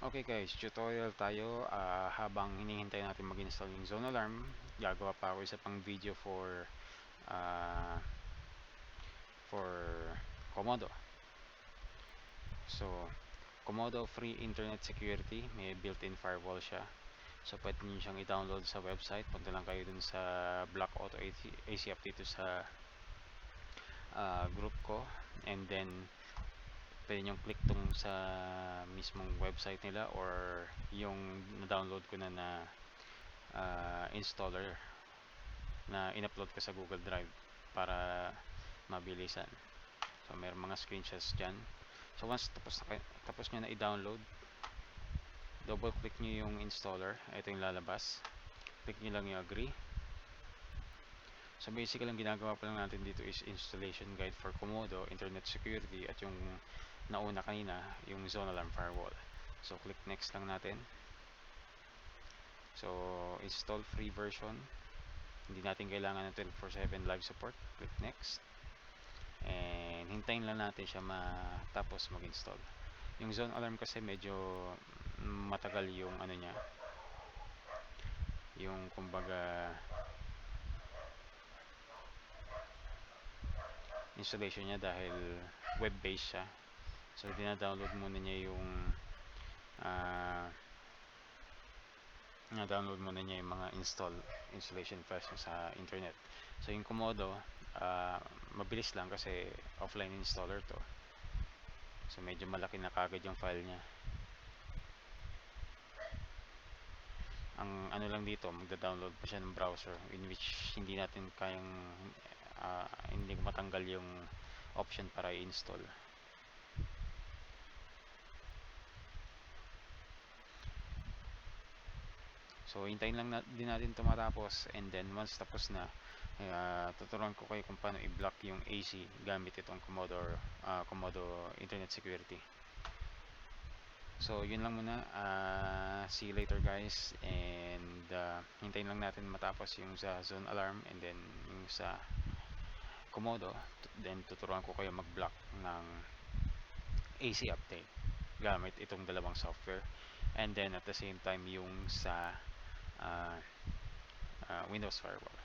Okay guys, tutorial tayo. Habang hinihintay natin mag-install yung Zone Alarm, gagawa pa ako isa pang video uh, for Komodo. So, Komodo free internet security, may built-in firewall siya. So, pwede nyo siyang i-download sa website. Punta lang kayo dun sa Black Auto AC update dito sa group ko, and then pwede nyo click tong sa mismong website nila or yung na-download ko na installer na in-upload ko sa Google Drive para mabilisan. So mayroong mga screenshots dyan. So once tapos nyo na i-download, double click nyo yung installer. Ito yung lalabas. Click nyo lang yung agree. So basically ang ginagawa pa lang natin dito is installation guide for Komodo, internet security, at yung nauna kanina, yung Zone Alarm firewall. So click next lang natin. So install free version. Hindi natin kailangan ng 24/7 live support. Click next. And hintayin lang natin siya matapos mag-install. Yung Zone Alarm kasi medyo matagal yung ano niya. Yung kumbaga installation niya dahil web-based siya. So dina-download muna niya yung na-download muna niya yung mga installation files sa internet. So yung Komodo, mabilis lang kasi offline installer to. So medyo malaki na kagad yung file niya. Ang ano lang dito, magda-download pa siya ng browser, in which hindi natin kayang hindi matanggal yung option para i-install. So hintayin lang din natin tumatapos, and then once tapos na, tuturuan ko kayo kung paano i-block yung AC gamit itong Komodo Internet Security. So yun lang muna. See you later guys, and hintayin lang natin matapos yung sa Zone Alarm and then yung sa Komodo, then tuturuan ko kayo mag-block ng AC update gamit itong dalawang software, and then at the same time yung sa Windows Firewall.